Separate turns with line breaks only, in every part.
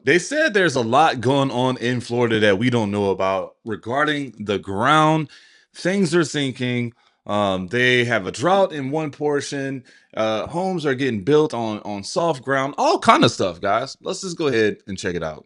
They said there's a lot going on in Florida that we don't know about regarding the ground. Things are sinking. They have a drought in one portion. Homes are getting built on soft ground. All kind of stuff, guys. Let's just go ahead and check it out.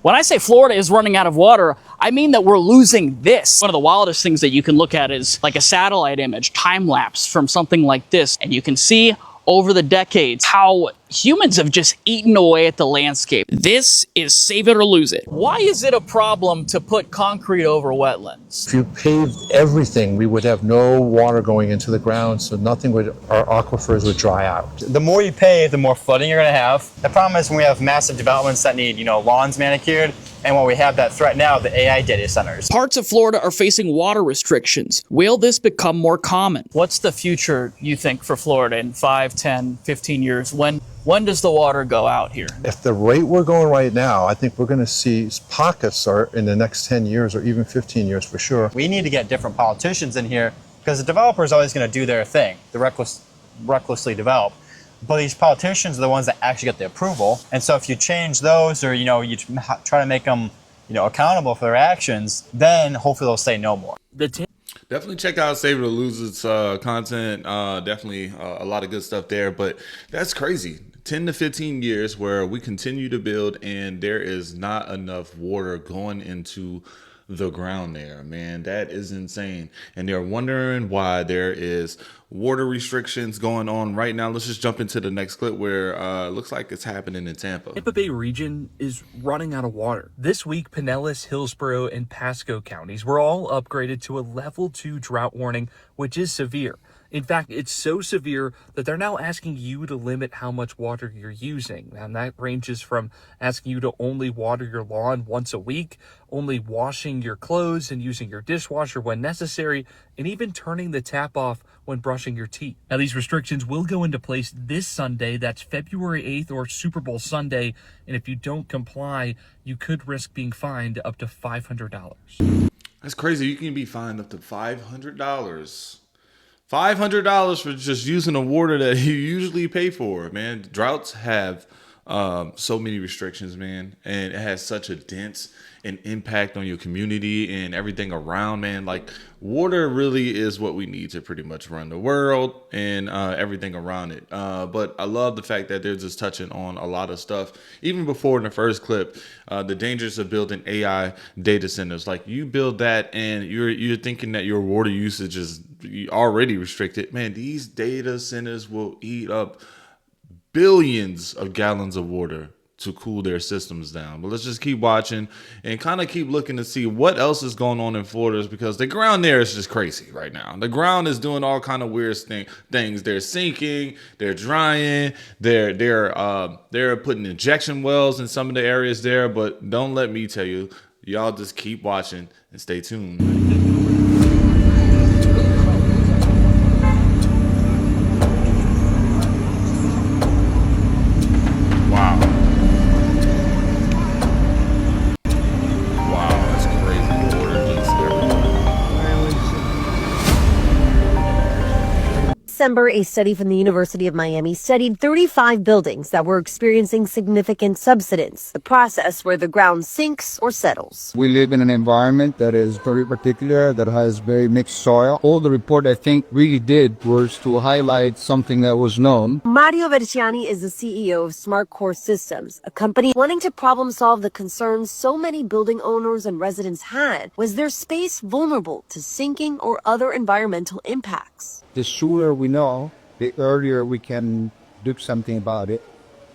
When I say Florida is running out of water, I mean that we're losing this. One of the wildest things that you can look at is like a satellite image, time lapse from something like this. And you can see over the decades how humans have just eaten away at the landscape. This is save it or lose it. Why is it a problem to put concrete over wetlands?
If you paved everything, we would have no water going into the ground, so nothing would, our aquifers would dry out.
The more you pave, the more flooding you're gonna have. The problem is when we have massive developments that need, lawns manicured, and when we have that threat now, the AI data centers.
Parts of Florida are facing water restrictions. Will this become more common? What's the future, you think, for Florida in 5, 10, 15 years? When does the water go out here?
If the rate we're going right now, I think we're going to see pockets are in the next 10 years or even 15 years for sure.
We need to get different politicians in here because the developer is always going to do their thing, the recklessly develop. But these politicians are the ones that actually get the approval. And so if you change those or, you try to make them, accountable for their actions, then hopefully they'll say no more.
Definitely check out Save It or Lose It's content. Definitely a lot of good stuff there. But that's crazy. 10 to 15 years where we continue to build and there is not enough water going into the ground there, man. That is insane. And they're wondering why there is water restrictions going on right now. Let's just jump into the next clip where it looks like it's happening in Tampa.
Tampa Bay region is running out of water. This week, Pinellas, Hillsborough, and Pasco counties were all upgraded to a level 2 drought warning, which is severe. In fact, it's so severe that they're now asking you to limit how much water you're using. And that ranges from asking you to only water your lawn once a week, only washing your clothes and using your dishwasher when necessary, and even turning the tap off when brushing your teeth. Now, these restrictions will go into place this Sunday. That's February 8th or Super Bowl Sunday. And if you don't comply, you could risk being fined up to $500.
That's crazy. You can be fined up to $500. $500 for just using the water that you usually pay for, man. Droughts have so many restrictions, man, and it has such a dense an impact on your community and everything around, man. Like, water really is what we need to pretty much run the world and everything around it. But I love the fact that they're just touching on a lot of stuff. Even before in the first clip, the dangers of building AI data centers. Like, you build that and you're thinking that your water usage is already restricted. Man, these data centers will eat up billions of gallons of water to cool their systems down. But let's just keep watching and kind of keep looking to see what else is going on in Florida, because the ground there is just crazy right now. The ground is doing all kind of weird things. They're sinking, they're drying, they're putting injection wells in some of the areas there. But don't let me tell you, y'all just keep watching and stay tuned.
December, a study from the University of Miami studied 35 buildings that were experiencing significant subsidence, the process where the ground sinks or settles.
We live in an environment that is very particular, that has very mixed soil. All the report, I think, really did was to highlight something that was known.
Mario Verciani is the CEO of Smart Core Systems, a company wanting to problem solve the concerns so many building owners and residents had. Was their space vulnerable to sinking or other environmental impacts?
The sooner we know, the earlier we can do something about it,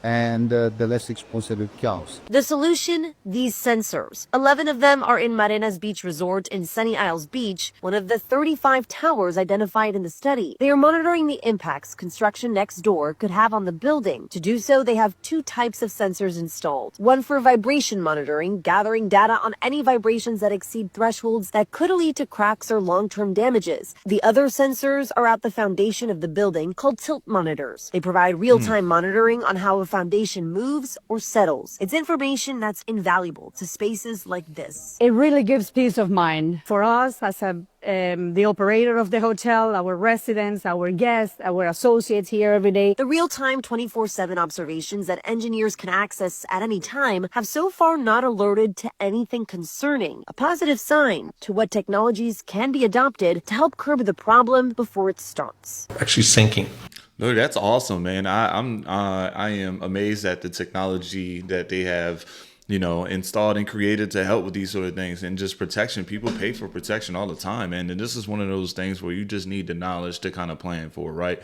and the less expensive it becomes.
The solution? These sensors. 11 of them are in Marenas Beach Resort in Sunny Isles Beach, one of the 35 towers identified in the study. They are monitoring the impacts construction next door could have on the building. To do so, they have two types of sensors installed. One for vibration monitoring, gathering data on any vibrations that exceed thresholds that could lead to cracks or long-term damages. The other sensors are at the foundation of the building, called tilt monitors. They provide real-time monitoring on how a foundation moves or settles. It's information that's invaluable to spaces like this.
It really gives peace of mind for us as the operator of the hotel, our residents, our guests, our associates here every day.
The real-time 24/7 observations that engineers can access at any time have so far not alerted to anything concerning, a positive sign to what technologies can be adopted to help curb the problem before it starts.
Actually sinking.
No, that's awesome, man. I am amazed at the technology that they have, installed and created to help with these sort of things and just protection. People pay for protection all the time, man. And this is one of those things where you just need the knowledge to kind of plan for, right?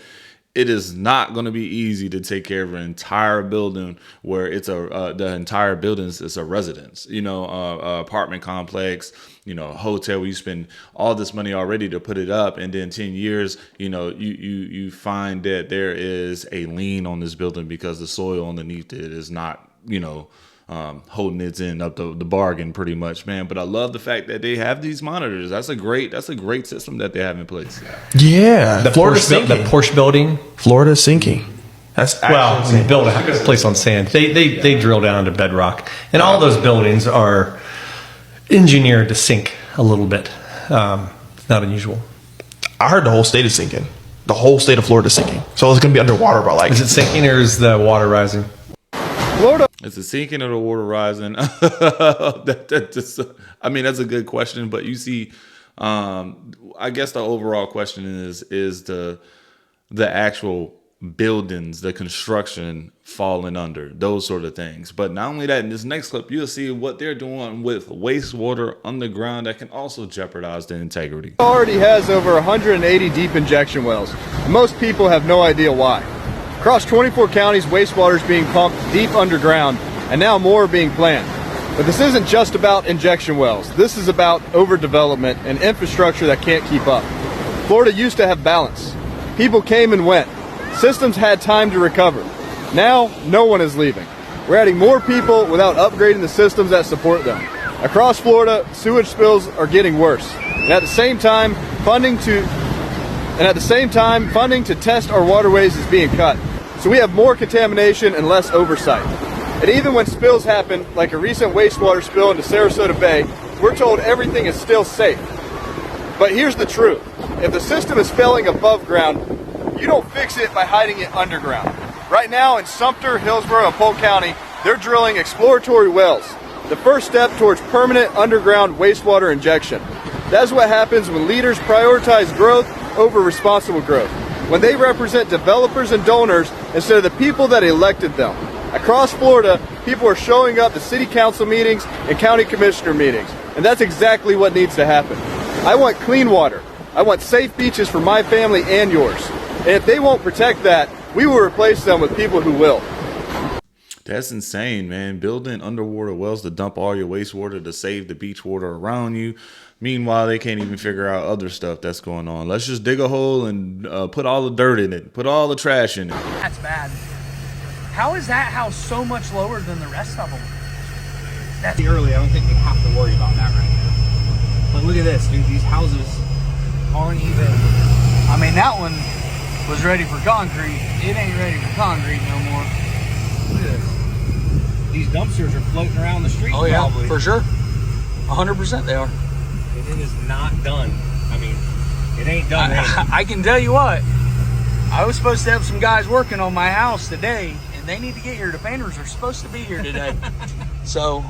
It is not going to be easy to take care of an entire building where it's the entire building is a residence, apartment complex, hotel where you spend all this money already to put it up. And then 10 years, you find that there is a lien on this building because the soil underneath it is not, holding its end up the bargain pretty much, man. But I love the fact that they have these monitors. That's a great system that they have in place.
Yeah.
The Porsche building,
Florida sinking.
That's when you build a place on sand, they drill down into bedrock, and all those buildings are engineered to sink a little bit. It's not unusual.
I heard the whole state is sinking. The whole state of Florida is sinking. So it's going to be underwater by
Is it sinking or is the water rising?
Florida.
It's the sinking of the water rising. That's a good question. But you see, I guess the overall question is the actual buildings, the construction falling under, those sort of things. But not only that, in this next clip, you'll see what they're doing with wastewater underground that can also jeopardize the integrity.
Already has over 180 deep injection wells. Most people have no idea why. Across 24 counties, wastewater is being pumped deep underground, and now more are being planned. But this isn't just about injection wells. This is about overdevelopment and infrastructure that can't keep up. Florida used to have balance. People came and went. Systems had time to recover. Now, no one is leaving. We're adding more people without upgrading the systems that support them. Across Florida, sewage spills are getting worse. And at the same time, funding to test our waterways is being cut. So we have more contamination and less oversight. And even when spills happen, like a recent wastewater spill into Sarasota Bay, we're told everything is still safe. But here's the truth. If the system is failing above ground, you don't fix it by hiding it underground. Right now in Sumter, Hillsborough, and Polk County, they're drilling exploratory wells, the first step towards permanent underground wastewater injection. That's what happens when leaders prioritize growth over responsible growth, when they represent developers and donors instead of the people that elected them. Across Florida, people are showing up to city council meetings and county commissioner meetings, and that's exactly what needs to happen. I want clean water. I want safe beaches for my family and yours. And if they won't protect that, we will replace them with people who will.
That's insane, man. Building underwater wells to dump all your wastewater to save the beach water around you. Meanwhile, they can't even figure out other stuff that's going on. Let's just dig a hole and put all the dirt in it. Put all the trash in it.
That's bad. How is that house so much lower than the rest of them? That's
early. I don't think we have to worry about that right now. But look at this, dude. These houses aren't even.
I mean, that one was ready for concrete. It ain't ready for concrete no more.
Look at this. These dumpsters are floating around the street.
Oh yeah,
probably.
for sure. 100% they are.
And it is not done. I mean, it ain't done.
I can tell you what. I was supposed to have some guys working on my house today, and they need to get here. The painters are supposed to be here today. So,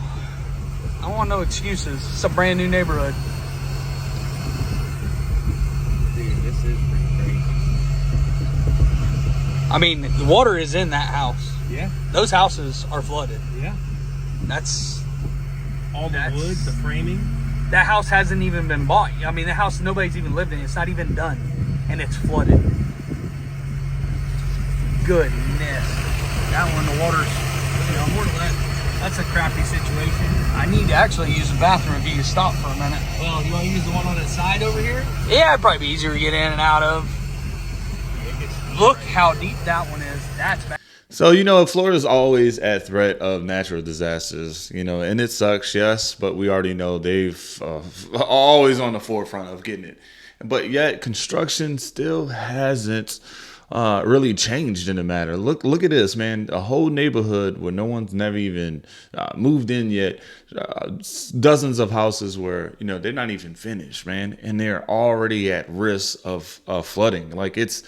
I want no excuses. It's a brand new neighborhood.
Dude, this is pretty crazy.
I mean, the water is in that house.
Yeah.
Those houses are flooded.
Yeah.
That's
all the wood, the framing.
That house hasn't even been bought. I mean, the house, nobody's even lived in it. It's not even done. And it's flooded. Goodness. That one, the water's, that's a crappy situation. I need to actually use the bathroom if you can stop for a minute.
Well, you want to use the one on the side over here?
Yeah, it'd probably be easier to get in and out of. Look how deep that one is. That's bad.
So, Florida's always at threat of natural disasters, and it sucks, yes, but we already know they've always on the forefront of getting it. But yet construction still hasn't really changed in the matter. Look at this, man. A whole neighborhood where no one's never even moved in yet. Dozens of houses where, you know, they're not even finished, man, and they're already at risk of flooding. Like it's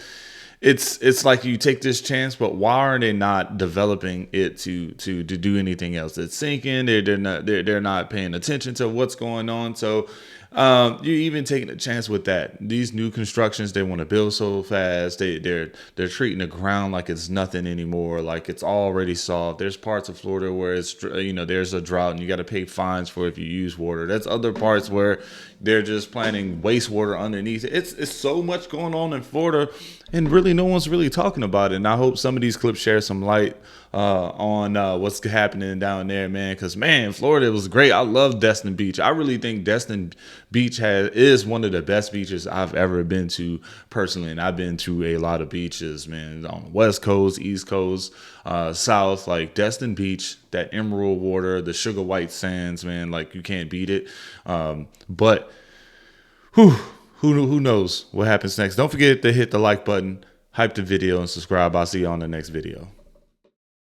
like you take this chance, but why are they not developing it to do anything else? It's sinking. They're not paying attention to what's going on. So you're even taking a chance with that. These new constructions, they want to build so fast. They're treating the ground like it's nothing anymore, like it's already solved. There's parts of Florida where it's, you know, there's a drought and you got to pay fines for if you use water. That's other parts where they're just planting wastewater underneath it. It's so much going on in Florida, and really no one's really talking about it. And I hope some of these clips share some light on what's happening down there, man. Because, man, Florida was great. I love Destin Beach. I really think Destin Beach is one of the best beaches I've ever been to personally. And I've been to a lot of beaches, man, on the West Coast, East Coast, South. Like Destin Beach, that emerald water, the sugar white sands, man, like you can't beat it. But who knows what happens next? Don't forget to hit the like button, hype the video, and subscribe. I'll see you on the next video.